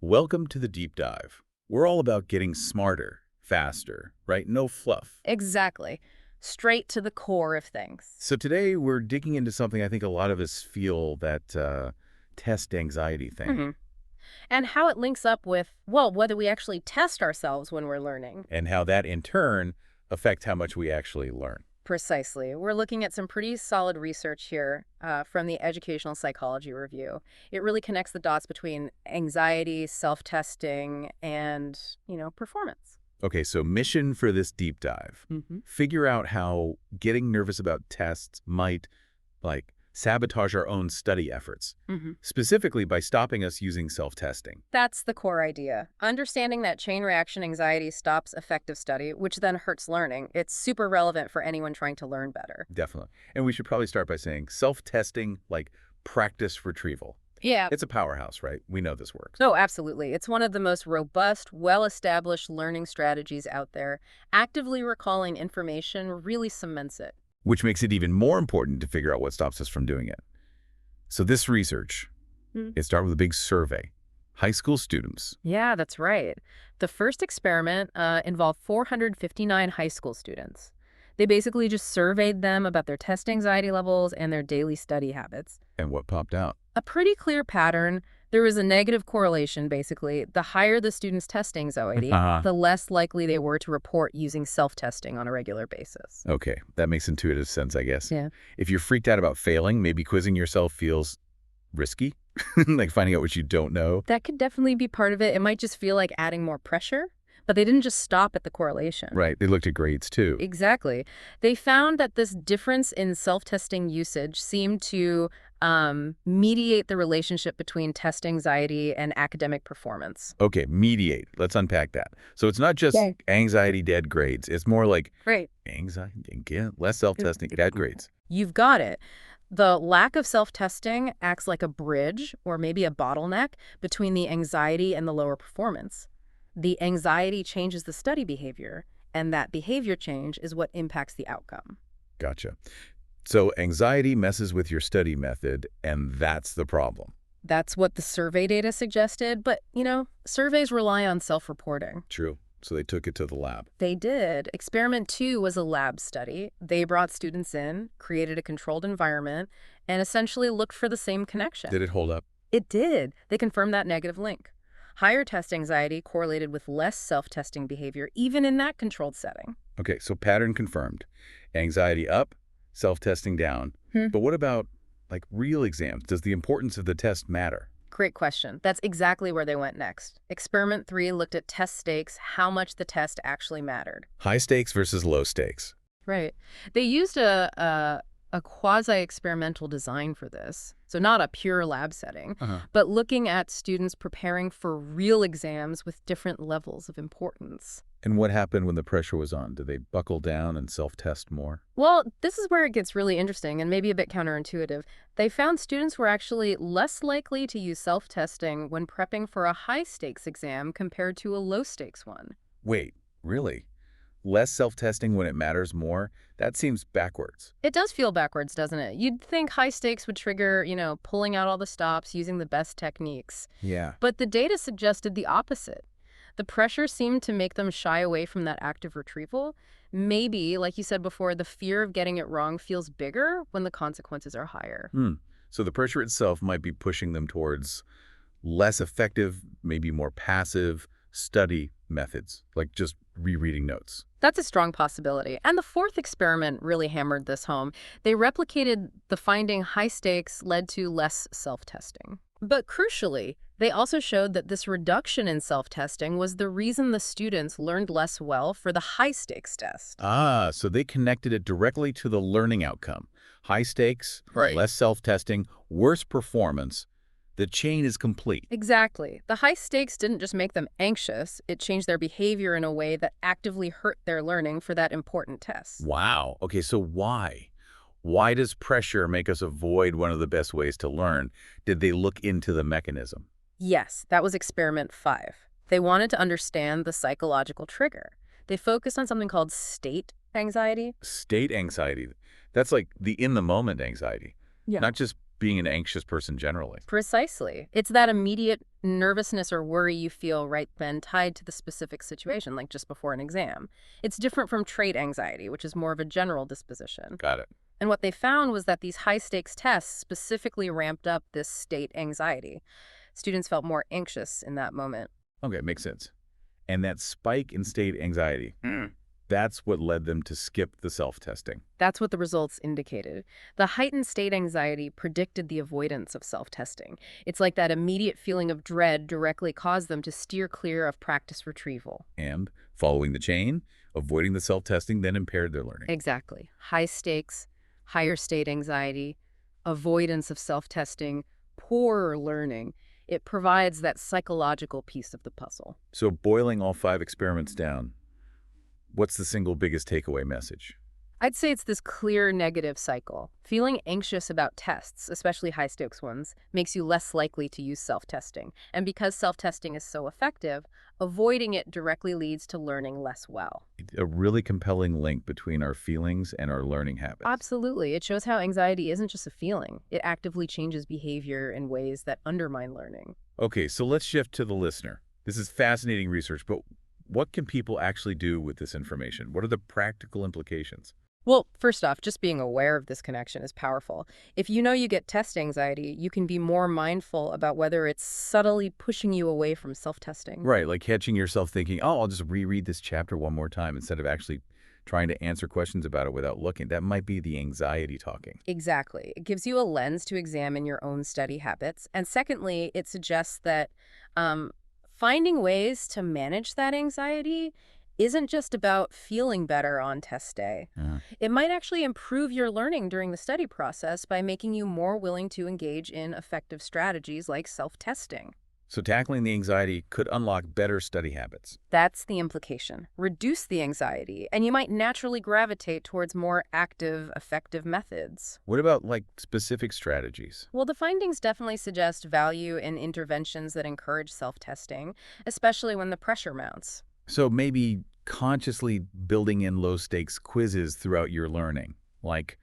Welcome to the deep dive. We're all about getting smarter, faster, right? No fluff. Exactly. Straight to the core of things. So today we're digging into something I think a lot of us feel, that test anxiety thing, hmm And how it links up with, well, whether we actually test ourselves when we're learning. and how that in turn affects how much we actually learn. Precisely. We're looking at some pretty solid research here from the Educational Psychology Review. It really connects the dots between anxiety, self-testing, and, performance. Okay, so mission for this deep dive. hmm Figure out how getting nervous about tests might, sabotage our own study efforts, hmm specifically by stopping us using self-testing. That's the core idea. Understanding that chain reaction anxiety stops effective study, which then hurts learning. It's super relevant for anyone trying to learn better. Definitely. And we should probably start by saying self-testing, like practice retrieval. Yeah. It's a powerhouse, right? We know this works. Oh, absolutely. It's one of the most robust, well-established learning strategies out there. Actively recalling information really cements it. Which makes it even more important to figure out what stops us from doing it. So this research, Hmm. it started with a big survey. High school students. Yeah, that's right. The first experiment involved 459 high school students. They basically just surveyed them about their test anxiety levels and their daily study habits. And what popped out? A pretty clear pattern. There was a negative correlation, basically. The higher the student's test anxiety, Uh-huh. the less likely they were to report using self-testing on a regular basis. Okay, that makes intuitive sense, I guess. Yeah. If you're freaked out about failing, maybe quizzing yourself feels risky, like finding out what you don't know. That could definitely be part of it. It might just feel like adding more pressure, but they didn't just stop at the correlation. Right, they looked at grades too. Exactly. They found that this difference in self-testing usage seemed to mediate the relationship between test anxiety and academic performance. Okay, mediate. Let's unpack that. So it's not just Okay. anxiety, dead grades. It's more like Great. anxiety, again, less self-testing, dead grades. You've got it. The lack of self-testing acts like a bridge or maybe a bottleneck between the anxiety and the lower performance. The anxiety changes the study behavior, and that behavior change is what impacts the outcome. Gotcha. So anxiety messes with your study method, and that's the problem. That's what the survey data suggested, but, surveys rely on self-reporting. True. So they took it to the lab. They did. Experiment 2 was a lab study. They brought students in, created a controlled environment, and essentially looked for the same connection. Did it hold up? It did. They confirmed that negative link. Higher test anxiety correlated with less self-testing behavior, even in that controlled setting. Okay, so pattern confirmed. Anxiety up, self-testing down. Hmm. But what about, real exams? Does the importance of the test matter? Great question. That's exactly where they went next. Experiment 3 looked at test stakes, how much the test actually mattered. High stakes versus low stakes. Right. They used a quasi-experimental design for this, so not a pure lab setting, Uh-huh. but looking at students preparing for real exams with different levels of importance. And what happened when the pressure was on? Did they buckle down and self-test more? Well, this is where it gets really interesting and maybe a bit counterintuitive. They found students were actually less likely to use self-testing when prepping for a high-stakes exam compared to a low-stakes one. Wait, really? Less self-testing when it matters more? That seems backwards. It does feel backwards, doesn't it? You'd think high stakes would trigger, pulling out all the stops, using the best techniques. Yeah. But the data suggested the opposite. The pressure seemed to make them shy away from that active retrieval. Maybe, like you said before, the fear of getting it wrong feels bigger when the consequences are higher. So the pressure itself might be pushing them towards less effective, maybe more passive study methods, like just rereading notes. That's a strong possibility. And the fourth experiment really hammered this home. They replicated the finding high stakes led to less self-testing. But crucially, they also showed that this reduction in self-testing was the reason the students learned less well for the high-stakes test. Ah, so they connected it directly to the learning outcome. High stakes, Right. less self-testing, worse performance. The chain is complete. Exactly. The high stakes didn't just make them anxious, it changed their behavior in a way that actively hurt their learning for that important test. Wow. Okay, so why? Why does pressure make us avoid one of the best ways to learn? Did they look into the mechanism? Yes, that was experiment 5. They wanted to understand the psychological trigger. They focused on something called state anxiety. State anxiety. That's like the in-the-moment anxiety. Yeah. Not just being an anxious person generally. Precisely. It's that immediate nervousness or worry you feel right then tied to the specific situation, like just before an exam. It's different from trait anxiety, which is more of a general disposition. Got it. And what they found was that these high-stakes tests specifically ramped up this state anxiety. Students felt more anxious in that moment. Okay, makes sense. And that spike in state anxiety, that's what led them to skip the self-testing. That's what the results indicated. The heightened state anxiety predicted the avoidance of self-testing. It's like that immediate feeling of dread directly caused them to steer clear of practice retrieval. And following the chain, avoiding the self-testing then impaired their learning. Exactly. High stakes, higher state anxiety, avoidance of self-testing, poorer learning. It provides that psychological piece of the puzzle. So boiling all 5 experiments down, what's the single biggest takeaway message? I'd say it's this clear negative cycle. Feeling anxious about tests, especially high-stakes ones, makes you less likely to use self-testing. And because self-testing is so effective, avoiding it directly leads to learning less well. A really compelling link between our feelings and our learning habits. Absolutely. It shows how anxiety isn't just a feeling. It actively changes behavior in ways that undermine learning. Okay, so let's shift to the listener. This is fascinating research, but what can people actually do with this information? What are the practical implications? Well, first off, just being aware of this connection is powerful. If you know you get test anxiety, you can be more mindful about whether it's subtly pushing you away from self-testing. Right, like catching yourself thinking, oh, I'll just reread this chapter one more time instead of actually trying to answer questions about it without looking. That might be the anxiety talking. Exactly. It gives you a lens to examine your own study habits. And secondly, it suggests that finding ways to manage that anxiety isn't just about feeling better on test day. It might actually improve your learning during the study process by making you more willing to engage in effective strategies like self-testing. So tackling the anxiety could unlock better study habits. That's the implication. Reduce the anxiety, and you might naturally gravitate towards more active, effective methods. What about like specific strategies? Well, the findings definitely suggest value in interventions that encourage self-testing, especially when the pressure mounts. So maybe consciously building in low-stakes quizzes throughout your learning, like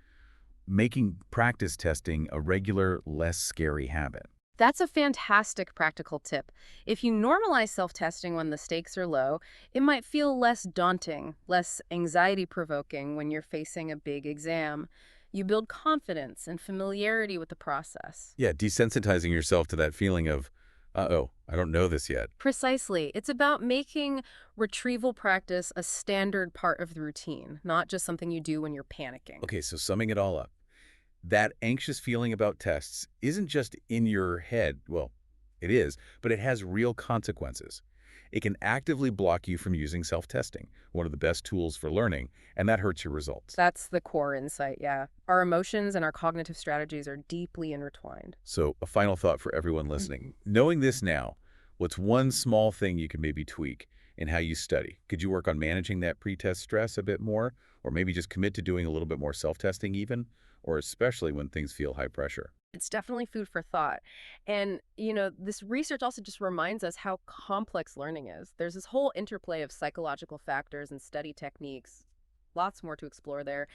making practice testing a regular, less scary habit. That's a fantastic practical tip. If you normalize self-testing when the stakes are low, it might feel less daunting, less anxiety-provoking when you're facing a big exam. You build confidence and familiarity with the process. Yeah, desensitizing yourself to that feeling of, uh-oh, I don't know this yet. Precisely. It's about making retrieval practice a standard part of the routine, not just something you do when you're panicking. Okay, so summing it all up, that anxious feeling about tests isn't just in your head. Well, it is, but it has real consequences. It can actively block you from using self-testing, one of the best tools for learning, and that hurts your results. That's the core insight, yeah. Our emotions and our cognitive strategies are deeply intertwined. So a final thought for everyone listening. Knowing this now, what's one small thing you can maybe tweak in how you study? Could you work on managing that pre-test stress a bit more? Or maybe just commit to doing a little bit more self-testing even? Or especially when things feel high pressure? It's definitely food for thought. And, this research also just reminds us how complex learning is. There's this whole interplay of psychological factors and study techniques. Lots more to explore there.